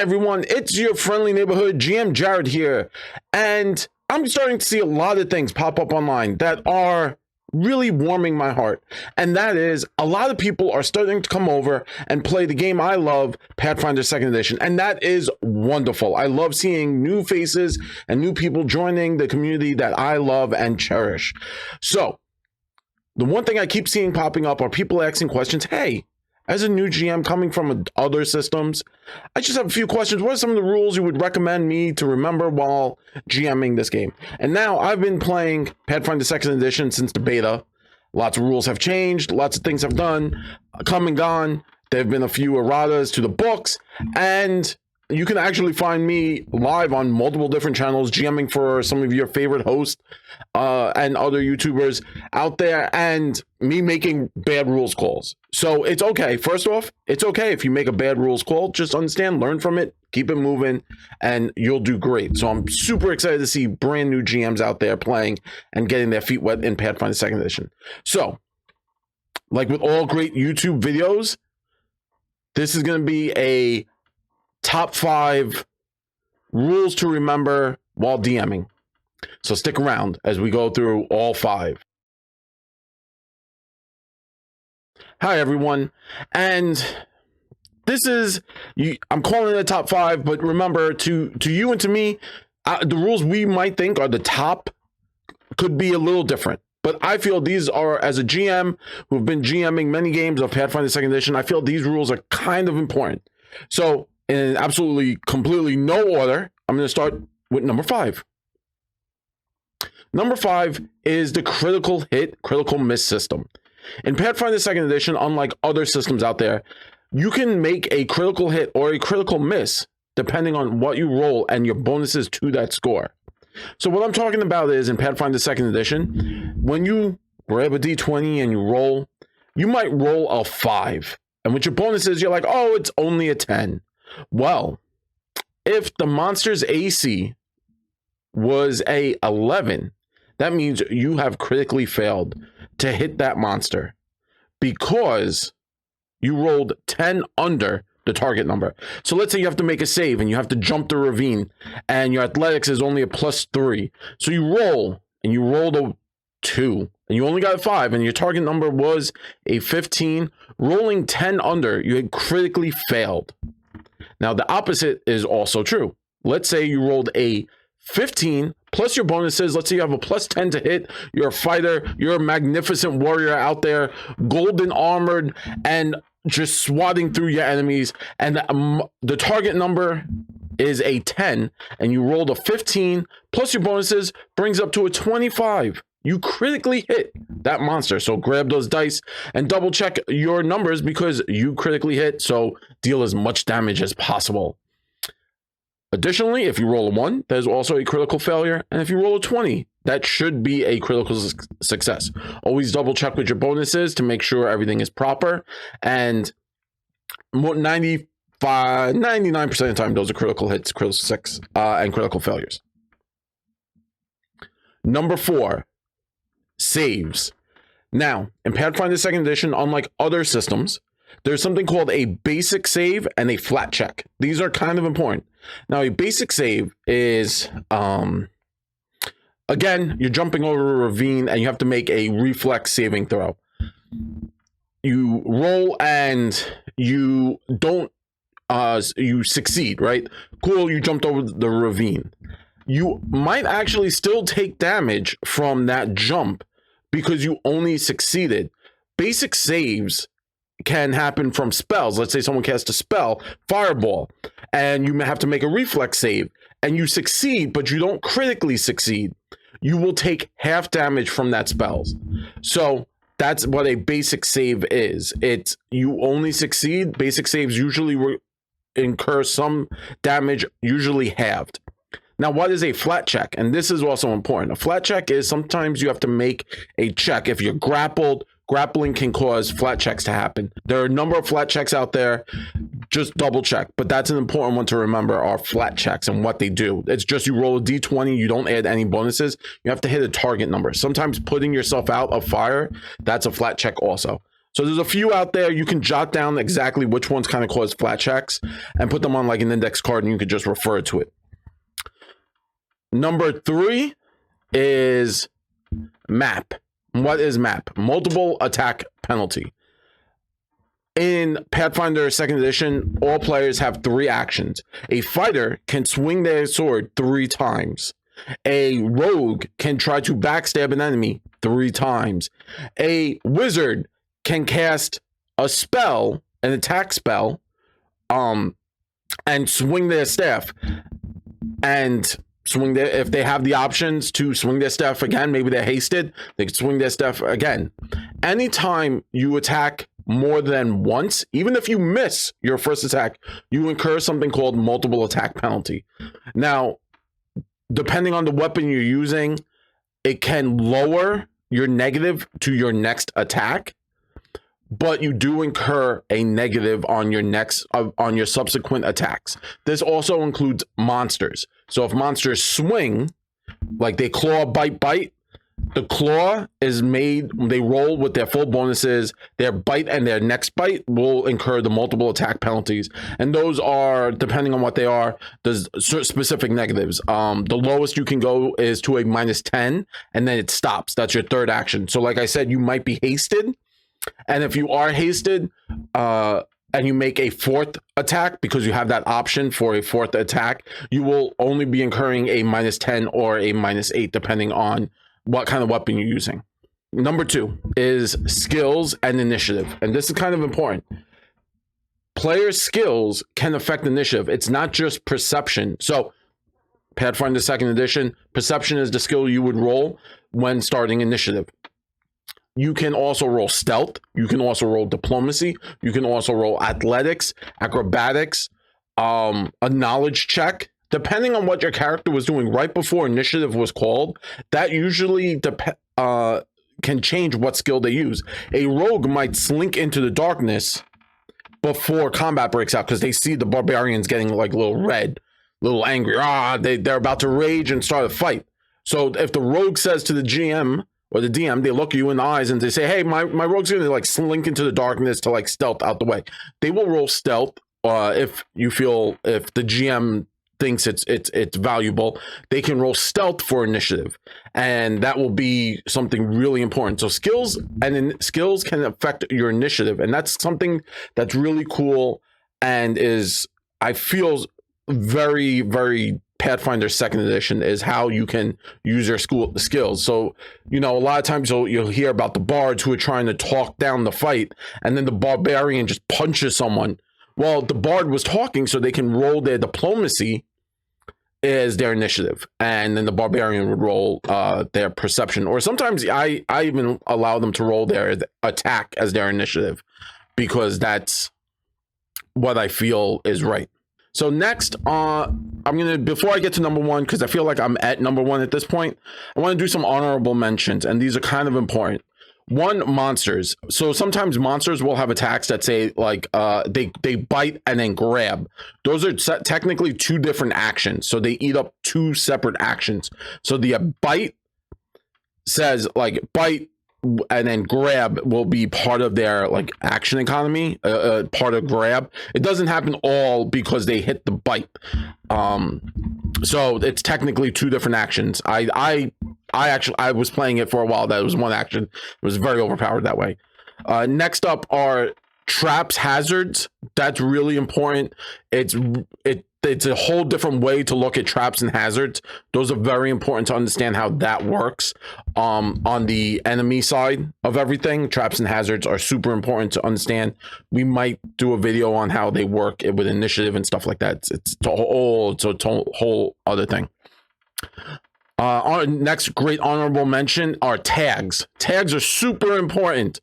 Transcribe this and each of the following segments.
Hi everyone, it's your friendly neighborhood GM Jared here, and I'm starting to see a lot of things pop up online that are really warming my heart, and that is a lot of people are starting to come over and play the game I love, Pathfinder Second Edition, and that is wonderful. I love seeing new faces and new people joining the community that I love and cherish. So, the one thing I keep seeing popping up are people asking questions. Hey, as a new GM coming from other systems, I just have a few questions. What are some of the rules you would recommend me to remember while GMing this game? And now I've been playing Pathfinder Second Edition since the beta. Lots of rules have changed. Lots of things have come and gone. There have been a few erratas to the books. And you can actually find me live on multiple different channels, GMing for some of your favorite hosts and other YouTubers out there, and me making bad rules calls. So it's okay. First off, it's okay if you make a bad rules call. Just understand, learn from it, keep it moving, and you'll do great. So I'm super excited to see brand new GMs out there playing and getting their feet wet in Pathfinder Second Edition. So, like with all great YouTube videos, this is going to be a top 5 rules to remember while DMing. So stick around as we go through all 5. Hi everyone, and this is, I'm calling it a top 5, but remember, to you and to me, the rules we might think are the top could be a little different. But I feel these are, as a GM who've been GMing many games of Pathfinder Second Edition, I feel these rules are kind of important. So in absolutely, completely no order, I'm going to start with number 5. Number 5 is the critical hit, critical miss system. In Pathfinder Second Edition, unlike other systems out there, you can make a critical hit or a critical miss depending on what you roll and your bonuses to that score. So what I'm talking about is in Pathfinder Second Edition, when you grab a d20 and you roll, you might roll a 5. And with your bonuses, you're like, oh, it's only a 10. Well, if the monster's AC was a 11, that means you have critically failed to hit that monster because you rolled 10 under the target number. So let's say you have to make a save and you have to jump the ravine and your athletics is only a +3. So you roll and you rolled a 2 and you only got a 5 and your target number was a 15. Rolling 10 under, you had critically failed. Now the opposite is also true. Let's say you rolled a 15 plus your bonuses. Let's say you have a +10 to hit. You're a fighter. You're a magnificent warrior out there, golden armored and just swatting through your enemies. And the target number is a 10 and you rolled a 15 plus your bonuses brings up to a 25. You critically hit that monster. So grab those dice and double check your numbers because you critically hit. So deal as much damage as possible. Additionally, if you roll a 1, there's also a critical failure. And if you roll a 20, that should be a critical success. Always double check with your bonuses to make sure everything is proper. And 99% of the time, those are critical hits, critical success, and critical failures. Number 4, saves. Now, in Pathfinder Second Edition, unlike other systems, there's something called a basic save and a flat check. These are kind of important. Now, a basic save is, again, you're jumping over a ravine and you have to make a reflex saving throw. You roll and you don't, you succeed, right? Cool, you jumped over the ravine. You might actually still take damage from that jump because you only succeeded. Basic saves can happen from spells. Let's say someone casts a spell, fireball, and you may have to make a reflex save and you succeed, but you don't critically succeed. You will take half damage from that spells. So that's what a basic save is. It's you only succeed. Basic saves usually incur some damage, usually halved. Now, what is a flat check? And this is also important. A flat check is sometimes you have to make a check. If you're grappled, grappling can cause flat checks to happen. There are a number of flat checks out there. Just double check. But that's an important one to remember, are flat checks and what they do. It's just you roll a d20, you don't add any bonuses. You have to hit a target number. Sometimes putting yourself out of fire, that's a flat check also. So there's a few out there. You can jot down exactly which ones kind of cause flat checks and put them on like an index card, and you could just refer to it. Number 3 is map. What is map? Multiple attack penalty. In Pathfinder Second Edition, all players have 3 actions. A fighter can swing their sword 3 times. A rogue can try to backstab an enemy 3 times. A wizard can cast a spell, an attack spell, and swing their staff. And swing their, if they have the options to swing their staff again, maybe they're hasted, they can swing their staff again. Anytime you attack more than once, even if you miss your first attack, you incur something called multiple attack penalty. Now, depending on the weapon you're using, it can lower your negative to your next attack, but you do incur a negative on your subsequent attacks. This also includes monsters. So if monsters swing, like they claw, bite, the claw is made, they roll with their full bonuses. Their bite and their next bite will incur the multiple attack penalties. And those are, depending on what they are, there's specific negatives. The lowest you can go is to a -10, and then it stops. That's your third action. So like I said, you might be hasted. And if you are hasted, and you make a 4th attack, because you have that option for a 4th attack, you will only be incurring a -10 or a -8, depending on what kind of weapon you're using. Number 2 is skills and initiative. And this is kind of important. Players' skills can affect initiative. It's not just perception. So Pathfinder Second Edition, perception is the skill you would roll when starting initiative. You can also roll stealth. You can also roll diplomacy. You can also roll athletics, acrobatics, a knowledge check. Depending on what your character was doing right before initiative was called, that usually can change what skill they use. A rogue might slink into the darkness before combat breaks out because they see the barbarians getting like a little red, a little angry. They're about to rage and start a fight. So if the rogue says to the GM or the DM, they look you in the eyes and they say, hey, my rogue's gonna like slink into the darkness to like stealth out the way. They will roll stealth if the GM thinks it's valuable. They can roll stealth for initiative, and that will be something really important. So skills can affect your initiative, and that's something that's really cool and is, I feel, very, very Pathfinder Second Edition, is how you can use your skills. So, a lot of times you'll hear about the bards who are trying to talk down the fight, and then the barbarian just punches someone. Well, the bard was talking, so they can roll their diplomacy as their initiative, and then the barbarian would roll their perception. Or sometimes I even allow them to roll their attack as their initiative, because that's what I feel is right. So next, before I get to number 1, because I feel like I'm at number 1 at this point, I want to do some honorable mentions, and these are kind of important. 1, monsters. So sometimes monsters will have attacks that say like they bite and then grab. Those are technically 2 different actions. So they eat up 2 separate actions. So the bite says like bite, and then grab will be part of their like action economy, part of grab. It doesn't happen all because they hit the bite. So it's technically 2 different actions. I was playing it for a while. That was 1 action. It was very overpowered that way. Next up are traps, hazards. That's really important. It's a whole different way to look at traps and hazards. Those are very important to understand how that works. On the enemy side of everything, traps and hazards are super important to understand. We might do a video on how they work with initiative and stuff like that. It's a whole other thing. Our next great honorable mention are tags. Tags are super important.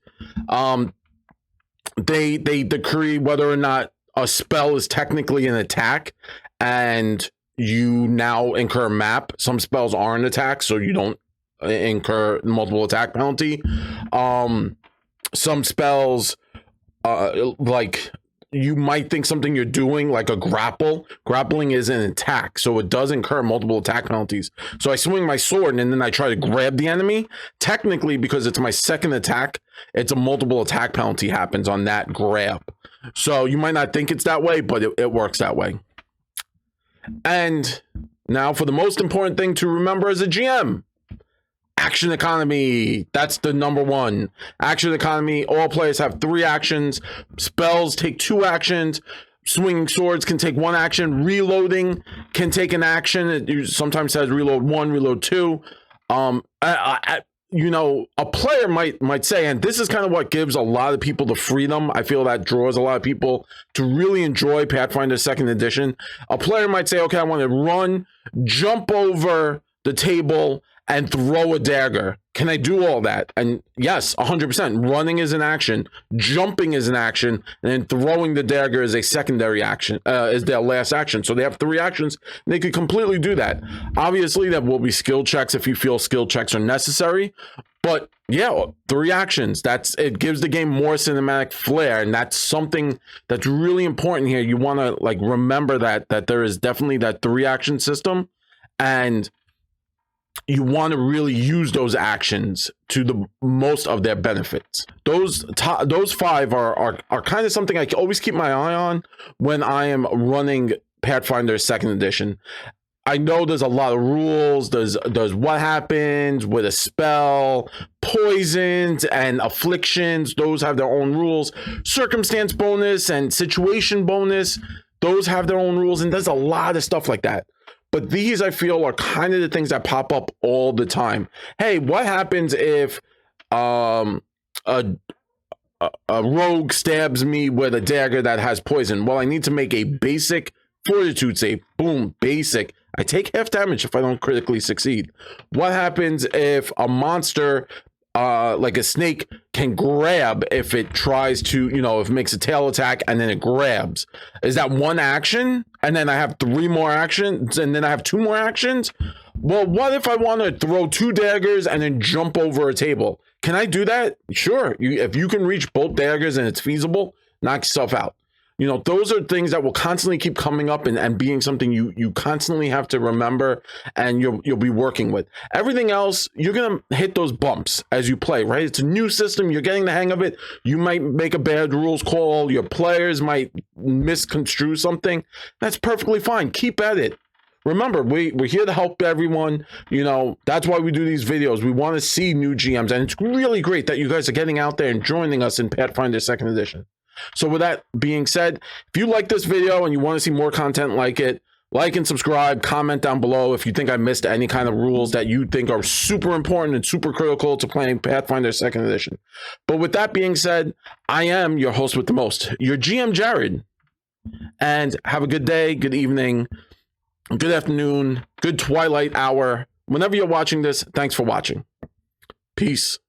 They decree whether or not a spell is technically an attack, and you now incur map. Some spells are an attack, so you don't incur multiple attack penalty. Some spells, like you might think something you're doing, like a grapple. Grappling is an attack, so it does incur multiple attack penalties. So I swing my sword and then I try to grab the enemy. Technically, because it's my second attack, it's a multiple attack penalty happens on that grab. So you might not think it's that way, but it works that way. And now for the most important thing to remember as a GM. Action economy. That's the number one. Action economy. All players have 3 actions. Spells take 2 actions. Swinging swords can take 1 action. Reloading can take an action. It sometimes says reload 1, reload 2. You know, a player might say, and this is kind of what gives a lot of people the freedom. I feel that draws a lot of people to really enjoy Pathfinder Second Edition. A player might say, okay, I want to run, jump over the table, and throw a dagger. Can I do all that? And yes, 100%. Running is an action, jumping is an action, and then throwing the dagger is a secondary action, is their last action. So they have 3 actions, and they could completely do that. Obviously, there will be skill checks if you feel skill checks are necessary. But yeah, 3 actions. It gives the game more cinematic flair, and that's something that's really important here. You want to like remember that there is definitely that 3 action system, and you want to really use those actions to the most of their benefits. Those 5 are kind of something I always keep my eye on when I am running Pathfinder Second Edition. I know there's a lot of rules. There's what happens with a spell, poisons and afflictions. Those have their own rules. Circumstance bonus and situation bonus, those have their own rules, and there's a lot of stuff like that. But these, I feel, are kind of the things that pop up all the time. Hey, what happens if a rogue stabs me with a dagger that has poison? Well, I need to make a basic fortitude save. Boom, basic. I take half damage if I don't critically succeed. What happens if a monster, like a snake, can grab if it tries to, you know, if it makes a tail attack and then it grabs? Is that 1 action? And then I have 3 more actions, and then I have 2 more actions? Well, what if I want to throw 2 daggers and then jump over a table? Can I do that? Sure. If you can reach both daggers and it's feasible, knock yourself out. You know, those are things that will constantly keep coming up and being something you constantly have to remember and you'll be working with. Everything else, you're going to hit those bumps as you play, right? It's a new system. You're getting the hang of it. You might make a bad rules call. Your players might misconstrue something. That's perfectly fine. Keep at it. Remember, we're here to help everyone. You know, that's why we do these videos. We want to see new GMs, and it's really great that you guys are getting out there and joining us in Pathfinder Second Edition. So with that being said, if you like this video and you want to see more content like it, like and subscribe, comment down below if you think I missed any kind of rules that you think are super important and super critical to playing Pathfinder Second Edition. But with that being said, I am your host with the most, your GM Jared. And have a good day, good evening, good afternoon, good twilight hour. Whenever you're watching this, thanks for watching. Peace.